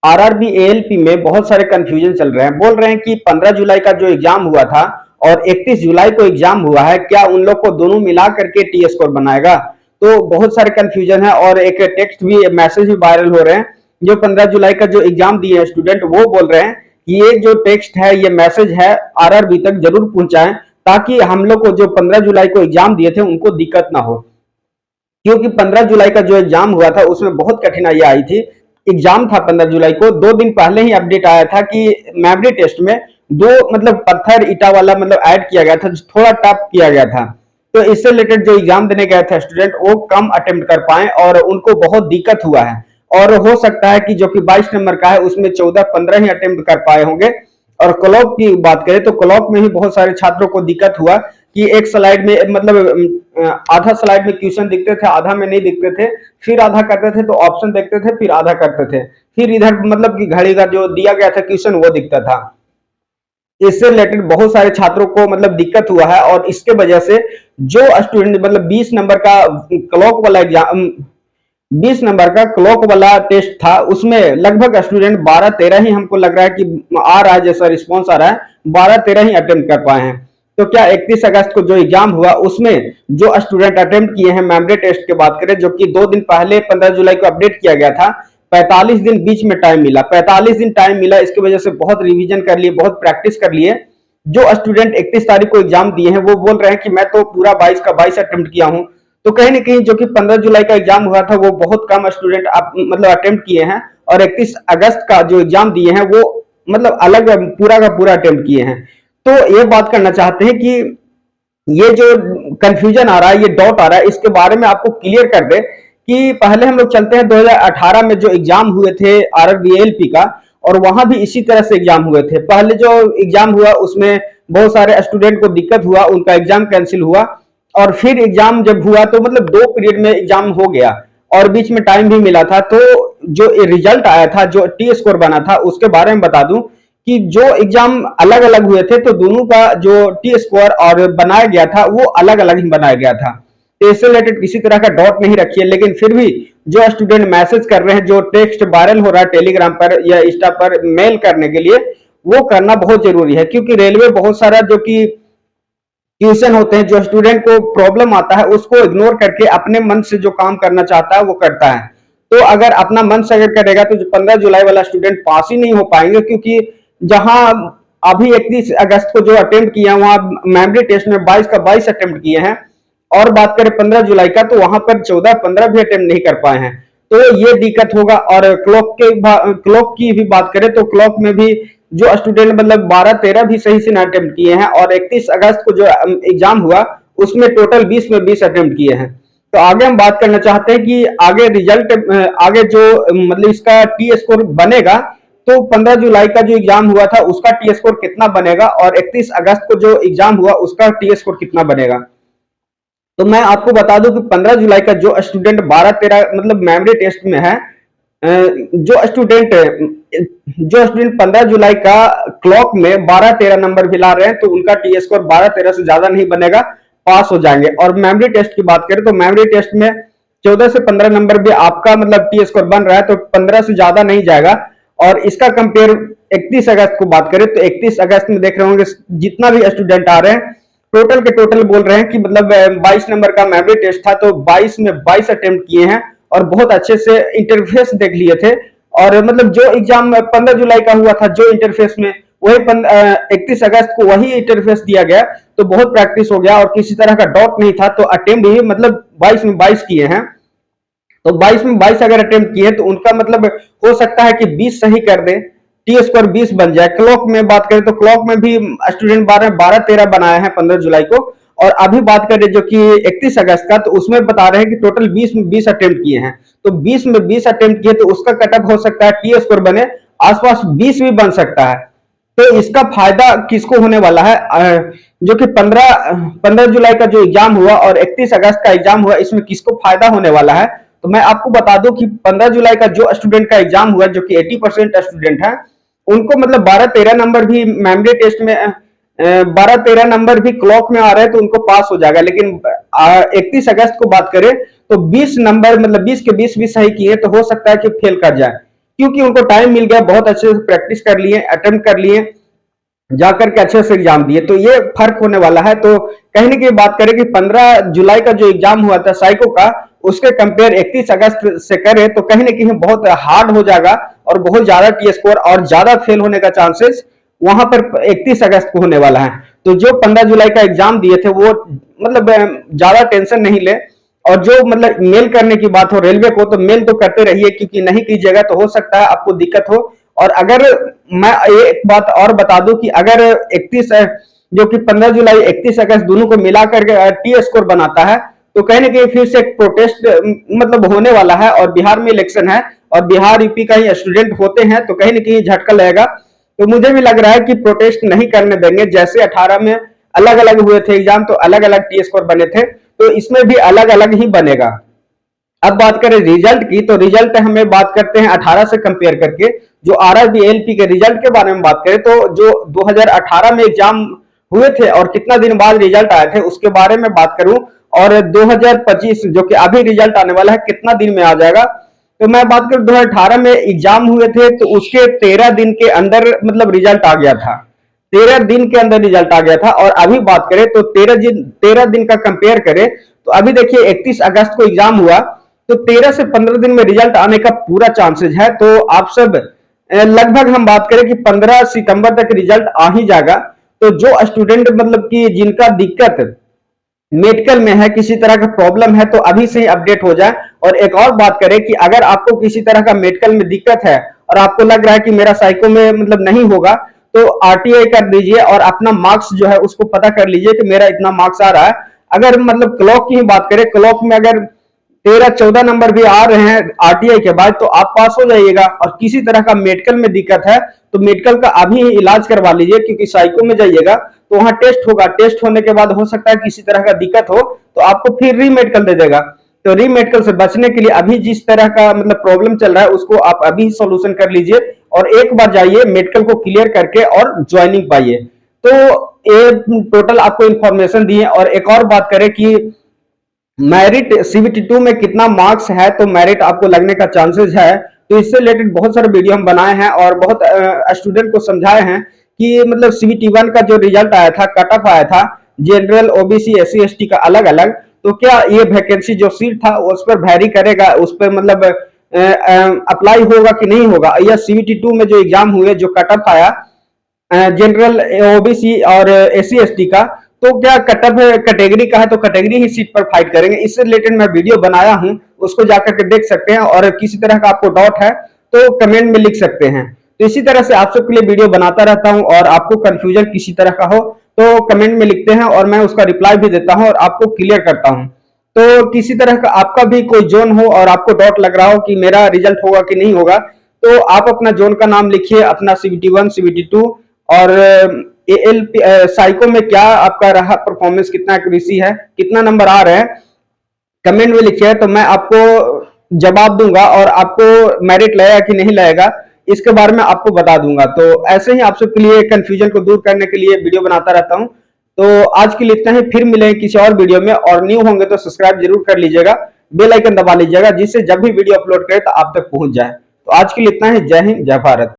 RRB ALP में बहुत सारे कंफ्यूजन चल रहे हैं। बोल रहे हैं कि 15 जुलाई का जो एग्जाम हुआ था और 31 जुलाई को एग्जाम हुआ है, क्या उन लोग को दोनों मिला करके टी स्कोर बनाएगा? तो बहुत सारे कंफ्यूजन है और एक टेक्स्ट भी, मैसेज भी वायरल हो रहे हैं। जो 15 जुलाई का जो एग्जाम दिए हैं स्टूडेंट, वो बोल रहे हैं कि ये जो टेक्स्ट है, ये मैसेज है, आरआरबी तक जरूर पहुंचाएं, ताकि हम लोग को जो 15 जुलाई को एग्जाम दिए थे उनको दिक्कत ना हो। क्योंकि 15 जुलाई का जो एग्जाम हुआ था उसमें बहुत कठिनाई आई थी। एग्जाम था 15 जुलाई को, 2 दिन पहले ही अपडेट आया था कि मेमोरी टेस्ट में दो मतलब पत्थर ईटा वाला मतलब ऐड किया गया था, थोड़ा टफ किया गया था। तो इससे रिलेटेड जो एग्जाम देने गए थे स्टूडेंट, वो कम अटेम्प्ट कर पाए और उनको बहुत दिक्कत हुआ है। और हो सकता है कि जो कि 22 नंबर का है उसमें 14-15 ही अटेम्प्ट कर पाए होंगे। और क्लॉक की बात करें तो क्लॉक में ही बहुत सारे छात्रों को दिक्कत हुआ कि एक स्लाइड में मतलब आधा स्लाइड में क्वेश्चन दिखते थे, आधा में नहीं दिखते थे, फिर आधा करते थे तो ऑप्शन देखते थे, फिर आधा करते थे, फिर इधर मतलब कि घड़ी का जो दिया गया था क्वेश्चन वो दिखता था। इससे रिलेटेड बहुत सारे छात्रों को मतलब दिक्कत हुआ है और इसके वजह से जो स्टूडेंट मतलब 20 नंबर का क्लॉक वाला एग्जाम, 20 नंबर का क्लॉक वाला टेस्ट था, उसमें लगभग स्टूडेंट 12-13 ही हमको लग रहा है कि आ रहा है, जैसा रिस्पॉन्स आ रहा है 12-13 ही अटेम्प्ट कर पाए हैं। तो क्या 31 अगस्त को जो एग्जाम हुआ उसमें जो स्टूडेंट अटेम्प्ट किए हैं मेमोरी टेस्ट की बात करें, जो कि 2 दिन पहले 15 जुलाई को अपडेट किया गया था, 45 दिन बीच में टाइम मिला, 45 दिन टाइम मिला, इसकी वजह से बहुत रिवीजन कर लिए, बहुत प्रैक्टिस कर लिए। जो स्टूडेंट 31 तारीख को एग्जाम दिए हैं वो बोल रहे हैं कि मैं तो पूरा 22 का 22 अटेम्प्ट किया हूं। तो कहीं ना कहीं जो कि 15 जुलाई का एग्जाम हुआ था वो बहुत कम स्टूडेंट मतलब अटेम्प्ट किए हैं, और 31 अगस्त का जो एग्जाम दिए हैं वो मतलब अलग पूरा का पूरा अटेम्प्ट किए हैं। तो ये बात करना चाहते हैं कि ये जो कंफ्यूजन आ रहा है, ये डाउट आ रहा है, इसके बारे में आपको क्लियर कर दे कि पहले हम लोग चलते हैं 2018 में जो एग्जाम हुए थे आरआरबीएलपी का, और वहां भी इसी तरह से एग्जाम हुए थे। पहले जो एग्जाम हुआ उसमें बहुत सारे स्टूडेंट को दिक्कत हुआ, उनका एग्जाम कैंसिल हुआ, और फिर एग्जाम जब हुआ तो मतलब 2 पीरियड में एग्जाम हो गया और बीच में टाइम भी मिला था। तो जो रिजल्ट आया था, जो टी स्कोर बना था, उसके बारे में बता दूं कि जो एग्जाम अलग अलग हुए थे तो दोनों का जो टी स्कोर और बनाया गया था वो अलग अलग ही बनाया गया था। तो इससे रिलेटेड किसी तरह का डाउट नहीं रखिए, लेकिन फिर भी जो स्टूडेंट मैसेज कर रहे हैं, जो टेक्स्ट वायरल हो रहा है टेलीग्राम पर या इंस्टा पर मेल करने के लिए, वो करना बहुत जरूरी है। क्योंकि रेलवे बहुत सारा जो कि ट्यूशन होते हैं, जो स्टूडेंट को प्रॉब्लम आता है उसको इग्नोर करके अपने मन से जो काम करना चाहता है वो करता है। तो अगर अपना मन से अगर करेगा तो 15 जुलाई वाला स्टूडेंट पास ही नहीं हो पाएंगे, क्योंकि जहां अभी 31 अगस्त को जो अटेम्प्ट किया वहां मेमोरी टेस्ट में 22 का 22 अटेम्प्ट किए हैं, और बात करें 15 जुलाई का तो वहां पर 14-15 भी अटेम्प्ट नहीं कर पाए हैं। तो ये दिक्कत होगा। और क्लॉक की भी बात करें तो क्लॉक में भी जो स्टूडेंट मतलब 12-13 भी सही से ना अटेम्प्ट किए हैं, और 31 अगस्त को जो एग्जाम हुआ उसमें टोटल 20 में 20 अटेम्प्ट किए हैं। तो आगे हम बात करना चाहते हैं कि आगे रिजल्ट, आगे जो मतलब इसका टी स्कोर बनेगा, तो 15 जुलाई का जो एग्जाम हुआ था उसका टी स्कोर कितना बनेगा और 31 अगस्त को जो एग्जाम हुआ उसका टी स्कोर कितना बनेगा। तो मैं आपको बता दूं कि 15 जुलाई का जो स्टूडेंट 12-13 मतलब मेमोरी टेस्ट में है, जो स्टूडेंट 15 जुलाई का क्लॉक में 12-13 नंबर भी ला रहे हैं तो उनका टी स्कोर 12-13 से ज्यादा नहीं बनेगा, पास हो जाएंगे। और मेमोरी टेस्ट की बात करें तो मेमोरी टेस्ट में 14 से 15 नंबर भी आपका मतलब टी स्कोर बन रहा है तो 15 से ज्यादा नहीं जाएगा। और इसका कंपेयर 31 अगस्त को बात करें तो 31 अगस्त में देख रहे होंगे जितना भी स्टूडेंट आ रहे हैं टोटल के टोटल बोल रहे हैं कि मतलब 22 नंबर का मेमोरी टेस्ट था तो 22 में 22 अटेम्प्ट किए हैं और बहुत अच्छे से इंटरफेस देख लिए थे। और मतलब जो एग्जाम 15 जुलाई का हुआ था जो इंटरफेस में, वही 31 अगस्त को वही इंटरफेस दिया गया, तो बहुत प्रैक्टिस हो गया और किसी तरह का डाउट नहीं था। तो अटेम्प्ट भी मतलब 22 में 22 किए हैं। तो 22 में 22 अगर अटेम्प्ट किए तो उनका मतलब हो सकता है कि 20 सही कर दे, टी स्कोर 20 बन जाए। क्लॉक में बात करें तो क्लॉक में भी स्टूडेंट 12-13 बनाए हैं 15 जुलाई को, और अभी बात करें जो कि 31 अगस्त का, तो उसमें बता रहे हैं कि टोटल 20 में 20 अटेम्प्ट किए हैं। तो 20 में 20 अटेम्प्ट किए तो उसका कटअप हो सकता है टी स्कोर बने आसपास 20 भी बन सकता है। तो इसका फायदा किसको होने वाला है? जो कि 15 जुलाई का जो एग्जाम हुआ और 31 अगस्त का एग्जाम हुआ, इसमें किसको फायदा होने वाला है? तो मैं आपको बता दूं कि 15 जुलाई का जो स्टूडेंट का एग्जाम हुआ, जो कि 80% स्टूडेंट है, उनको मतलब 12-13 नंबर भी मेमोरी टेस्ट में 12-13 नंबर भी क्लॉक में आ रहे हैं तो उनको पास हो जाएगा। लेकिन 31 अगस्त को बात करें तो 20 नंबर मतलब 20 के 20 भी सही किए तो हो सकता है कि फेल कर जाए, क्योंकि उनको टाइम मिल गया, बहुत अच्छे से प्रैक्टिस कर लिए, अटेम्प्ट कर लिए, जाकर के अच्छे से एग्जाम दिए, तो ये फर्क होने वाला है। तो कहीं ना कहीं बात करें कि 15 जुलाई का जो एग्जाम हुआ था साइको का, उसके कंपेयर 31 अगस्त से करें तो कहीं ना कहीं बहुत हार्ड हो जाएगा और बहुत ज्यादा टी स्कोर और ज्यादा फेल होने का चांसेस वहां पर 31 अगस्त को होने वाला है। तो जो 15 जुलाई का एग्जाम दिए थे वो मतलब ज्यादा टेंशन नहीं ले, और जो मतलब मेल करने की बात हो रेलवे को, तो मेल तो करते रहिए, क्योंकि नहीं कीजिएगा तो हो सकता है आपको दिक्कत हो। और अगर मैं एक बात और बता दूं कि अगर 31 जो कि 15 जुलाई 31 अगस्त दोनों को मिलाकर टी स्कोर बनाता है, तो कहीं ना कहीं फिर से एक प्रोटेस्ट मतलब होने वाला है, और बिहार में इलेक्शन है और बिहार यूपी का ही स्टूडेंट होते हैं, तो कहीं ना कहीं झटका लगेगा। तो मुझे भी लग रहा है कि प्रोटेस्ट नहीं करने देंगे। जैसे 18 में अलग अलग हुए थे एग्जाम, तो अलग अलग टी स्कोर बने थे, तो इसमें भी अलग अलग ही बनेगा। अब बात करें रिजल्ट की, तो रिजल्ट हमें बात करते हैं 18 से कंपेयर करके। जो आरआरबी एलपी के रिजल्ट के बारे में बात करें, तो जो 2018 में एग्जाम हुए थे और कितना दिन बाद रिजल्ट आए थे उसके बारे में बात करूं, और 2025 जो कि अभी रिजल्ट आने वाला है कितना दिन में आ जाएगा, तो मैं बात करूं 2018 में एग्जाम हुए थे तो उसके 13 दिन के अंदर मतलब रिजल्ट आ गया था, 13 दिन के अंदर रिजल्ट आ गया था। और अभी बात करें तो 13 दिन का कंपेयर करें, तो अभी देखिए 31 अगस्त को एग्जाम हुआ, तो 13 से 15 दिन में रिजल्ट आने का पूरा चांसेस है। तो आप सब लगभग हम बात करें कि 15 सितंबर तक रिजल्ट आ ही जाएगा। तो जो स्टूडेंट मतलब कि जिनका दिक्कत मेडिकल में है, किसी तरह का प्रॉब्लम है, तो अभी से ही अपडेट हो जाए। और एक और बात करें कि अगर आपको किसी तरह का मेडिकल में दिक्कत है और आपको लग रहा है कि मेरा साइको में मतलब नहीं होगा, तो आरटीआई कर दीजिए और अपना मार्क्स जो है उसको पता कर लीजिए कि मेरा इतना मार्क्स आ रहा है। अगर मतलब क्लॉक की ही बात करें, क्लॉक में अगर 13-14 नंबर भी आ रहे हैं आरटीआई के बाद, तो आप पास हो जाइएगा। और किसी तरह का मेडिकल में दिक्कत है तो मेडिकल का अभी इलाज करवा लीजिए, क्योंकि साइको में जाइएगा तो वहां टेस्ट होगा, टेस्ट होने के बाद हो सकता है किसी तरह का दिक्कत हो तो आपको फिर री मेडिकल दे देगा। तो री मेडिकल से बचने के लिए अभी जिस तरह का मतलब प्रॉब्लम चल रहा है उसको आप अभी सोल्यूशन कर लीजिए, और एक बार जाइए मेडिकल को क्लियर करके और ज्वाइनिंग पाइए। तो ये टोटल आपको इंफॉर्मेशन दी है। और एक और बात करें कि मेरिट सीबीटी 2 में कितना मार्क्स है, तो मेरिट आपको लगने का चांसेस है। तो इससे रिलेटेड बहुत सारे वीडियो हम बनाए हैं और बहुत स्टूडेंट को समझाए हैं कि मतलब सीबीटी 1 का जो रिजल्ट आया था, कट ऑफ आया था जनरल ओबीसी एससी एसटी का अलग अलग, तो क्या ये वैकेंसी जो सीट था उस पर वैरी करेगा, उस पर मतलब अप्लाई होगा कि नहीं होगा, या सीबीटी 2 में जो एग्जाम हुए जो कट ऑफ आया जनरल ओबीसी और एससी एसटी का, तो क्या कटअप कैटेगरी का है तो कैटेगरी ही सीट पर फाइट करेंगे। इससे रिलेटेड मैं वीडियो बनाया हूं, उसको जाकर के देख सकते हैं। और किसी तरह का आपको डाउट है तो कमेंट में लिख सकते हैं। तो इसी तरह से आप सबके लिए वीडियो बनाता रहता हूं, और आपको कंफ्यूजन किसी तरह का हो तो कमेंट में लिखते हैं और मैं उसका रिप्लाई भी देता हूं और आपको क्लियर करता हूं। तो किसी तरह का आपका भी कोई जोन हो और आपको डाउट लग रहा हो कि मेरा रिजल्ट होगा कि नहीं होगा, तो आप अपना जोन का नाम लिखिए, अपना सीबीटी 1 सीबीटी 2 और एएलपी साइको में क्या आपका रहा परफॉर्मेंस, कितना एक्यूरेसी है, कितना नंबर आ रहे हैं, कमेंट में लिखिए, तो मैं आपको जवाब दूंगा। और आपको मेरिट लगेगा कि नहीं लगेगा इसके बारे में आपको बता दूंगा। तो ऐसे ही आप सबके लिए कंफ्यूजन को दूर करने के लिए वीडियो बनाता रहता हूं। तो आज के लिए इतना ही, फिर मिलेंगे किसी और वीडियो में। और न्यू होंगे तो सब्सक्राइब जरूर कर लीजिएगा, बेल आइकन दबा लीजिएगा, जिससे जब भी वीडियो अपलोड करें तो आप तक पहुंच जाए। तो आज के लिए इतना ही। जय हिंद, जय भारत।